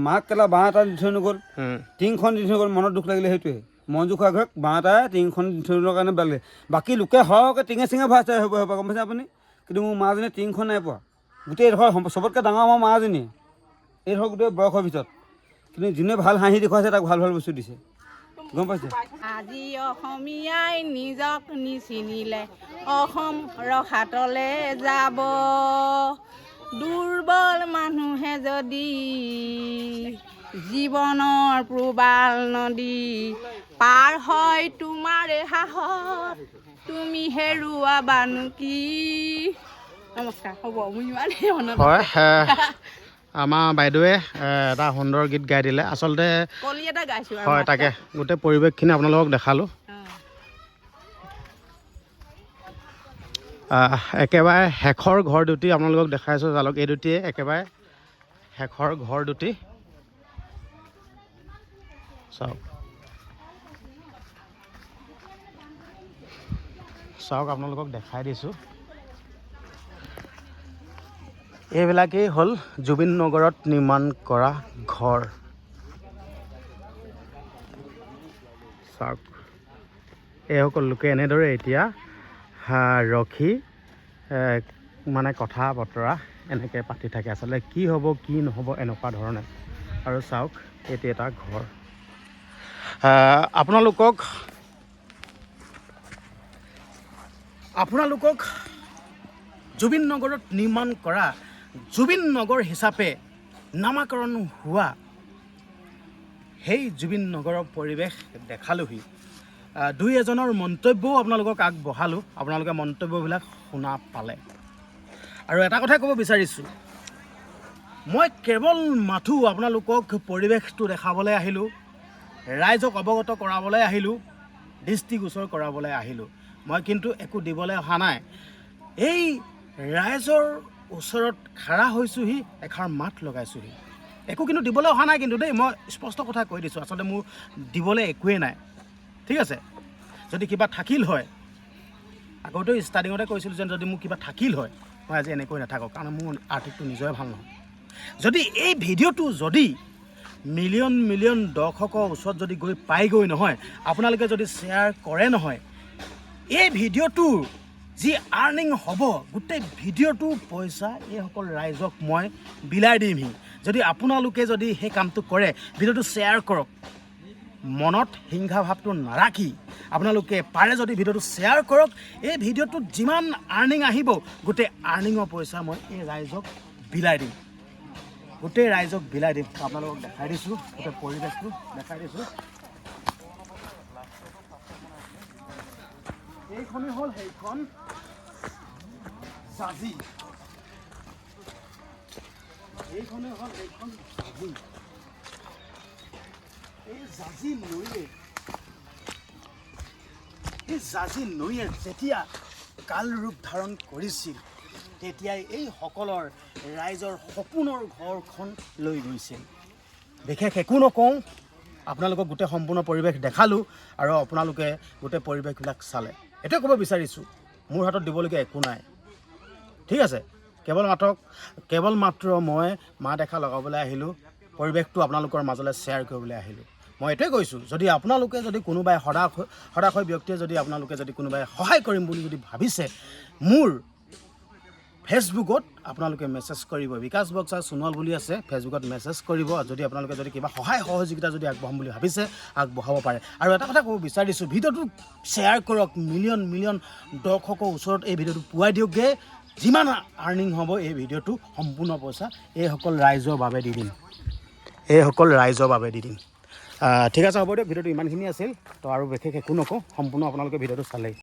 মাক কেলা বাঁহ এটা দি থৈ নগ'ল টিংখন দি থৈ গ'ল মনত দুখ লাগিলে সেইটোৱে মঞ্জু খুৰা ঘৰক বাঁহ এটা টিংখন দি থৈ যোৱাৰ কাৰণে বেয়া লাগিলে বাকী লোকে সৰহকৈ টিঙে চিঙে ভৰাইছে হ'ব গম পাইছে আপুনি কিন্তু মোৰ মাজনীয়ে টিংখন নাই পোৱা গোটেই এইডোখৰ চবতকৈ ডাঙৰ আমাৰ মাজনীয়ে এইডোখৰ গোটেই বয়সৰ ভিতৰত কিন্তু যোনে ভাল হাঁহি দেখুৱাইছে তাক ভাল ভাল বস্তু দিছে গম পাইছে আজি অসমীয়াই নিজক নিচিনিলে অসম ৰসাতলে যাব দুৰ্বল মানুহে যদি জীৱনৰ প্ৰবাল নদী পাৰ হয় তোমাৰে সাহস তুমি হেৰুৱাবানো কি নমস্কাৰ হ'ব মোৰ ইমানেই মনত হয় আমাৰ বাইদেৱে এটা সুন্দৰ গীত গাই দিলে আচলতে কলি এটা গাইছোঁ হয় তাকে গোটেই পৰিৱেশখিনি আপোনালোকক দেখালোঁ একেবাৰে শেষৰ ঘৰ দুটি আপোনালোকক দেখাইছোঁ জালক এই দুটিয়ে একেবাৰে শেষৰ ঘৰ দুটি চাওক চাওক আপোনালোকক দেখাই দিছোঁ এইবিলাকেই হ'ল জুবিন নগৰত নিৰ্মাণ কৰা ঘৰ চাওক এইসকল লোকে এনেদৰে এতিয়া ৰখি মানে কথা বতৰা এনেকৈ পাতি থাকে আচলতে কি হ'ব কি নহ'ব এনেকুৱা ধৰণে আৰু চাওক এইটো এটা ঘৰ আপোনালোকক জুবিন নগৰত নিৰ্মাণ কৰা জুবিন নগৰ হিচাপে নামাকৰণ হোৱা সেই জুবিন নগৰৰ পৰিৱেশ দেখালোহি দুই এজনৰ মন্তব্যও আপোনালোকক আগবঢ়ালোঁ আপোনালোকে মন্তব্যবিলাক শুনা পালে আৰু এটা কথাই ক'ব বিচাৰিছোঁ মই কেৱল মাথো আপোনালোকক পৰিৱেশটো দেখাবলৈ আহিলোঁ ৰাইজক অৱগত কৰাবলৈ আহিলোঁ দৃষ্টিগোচৰ কৰাবলৈ আহিলোঁ মই কিন্তু একো দিবলৈ অহা নাই এই ৰাইজৰ ওচৰত খাৰা হৈছোঁহি এষাৰ মাত লগাইছোঁহি একো কিন্তু দিবলৈ অহা নাই কিন্তু দেই মই স্পষ্ট কথা কৈ দিছোঁ আচলতে মোৰ দিবলৈ একোৱেই নাই ঠিক আছে যদি কিবা থাকিল হয় আগতেও ষ্টাৰ্টিঙতে কৈছিলোঁ যে যদি মোৰ কিবা থাকিল হয় মই আজি এনেকৈ নাথাকক কাৰণ মোৰ আৰ্থিকটো নিজৰে ভাল নহয় যদি এই ভিডিঅ'টো যদি মিলিয়ন মিলিয়ন দৰ্শকৰ ওচৰত যদি গৈ পাইগৈ নহয় আপোনালোকে যদি শ্বেয়াৰ কৰে নহয় এই ভিডিঅ'টোৰ যি আৰ্নিং হ'ব গোটেই ভিডিঅ'টোৰ পইচা এইসকল ৰাইজক মই বিলাই দিমহি যদি আপোনালোকে যদি সেই কামটো কৰে ভিডিঅ'টো শ্বেয়াৰ কৰক মনত হিংসা ভাৱটো নাৰাখি আপোনালোকে পাৰে যদি ভিডিঅ'টো শ্বেয়াৰ কৰক এই ভিডিঅ'টোত যিমান আৰ্নিং আহিব গোটেই আৰ্নিঙৰ পইচা মই এই ৰাইজক বিলাই দিম গোটেই ৰাইজক বিলাই দিম আপোনালোকক দেখাই দিছোঁ গোটেই পৰিৱেশটো দেখাই দিছোঁ এইখনেই হ'ল সেইখন জাজি এইখনেই হ'ল সেইখন জাজি এই জাজি নৈয়ে যেতিয়া কাল ৰূপ ধাৰণ কৰিছিল তেতিয়াই এই সকলৰ ৰাইজৰ সপোনৰ ঘৰখন লৈ গৈছিল বিশেষ একো নকওঁ আপোনালোকক গোটেই সম্পূৰ্ণ পৰিৱেশ দেখালোঁ আৰু আপোনালোকে গোটেই পৰিৱেশবিলাক চালে এইটোৱে ক'ব বিচাৰিছোঁ মোৰ হাতত দিবলগীয়া একো নাই ঠিক আছে কেৱল মাত্ৰ মই মা দেখা লগাবলৈ আহিলোঁ পৰিৱেশটো আপোনালোকৰ মাজলৈ শ্বেয়াৰ কৰিবলৈ আহিলোঁ মই এইটোৱে কৈছোঁ যদি আপোনালোকে যদি কোনোবাই সদাশয় ব্যক্তিয়ে যদি আপোনালোকে যদি কোনোবাই সহায় কৰিম বুলি যদি ভাবিছে মোৰ ফেচবুকত আপোনালোকে মেছেজ কৰিব বিকাশ বক্সা সোণোৱাল বুলি আছে ফেচবুকত মেছেজ কৰিব যদি আপোনালোকে যদি কিবা সহায় সহযোগিতা যদি আগবঢ়াম বুলি ভাবিছে আগবঢ়াব পাৰে আৰু এটা কথা ক'ব বিচাৰিছোঁ ভিডিঅ'টো শ্বেয়াৰ কৰক মিলিয়ন মিলিয়ন দৰ্শকৰ ওচৰত এই ভিডিঅ'টো পোৱাই দিয়কগৈ যিমান আৰ্নিং হ'ব এই ভিডিঅ'টো সম্পূৰ্ণ পইচা এইসকল ৰাইজৰ বাবে দি দিম ঠিক আছে হ'ব দিয়ক ভিডিঅ'টো ইমানখিনি আছিল তো আৰু বিশেষ একো নকওঁ সম্পূৰ্ণ আপোনালোকে ভিডিঅ'টো চালেই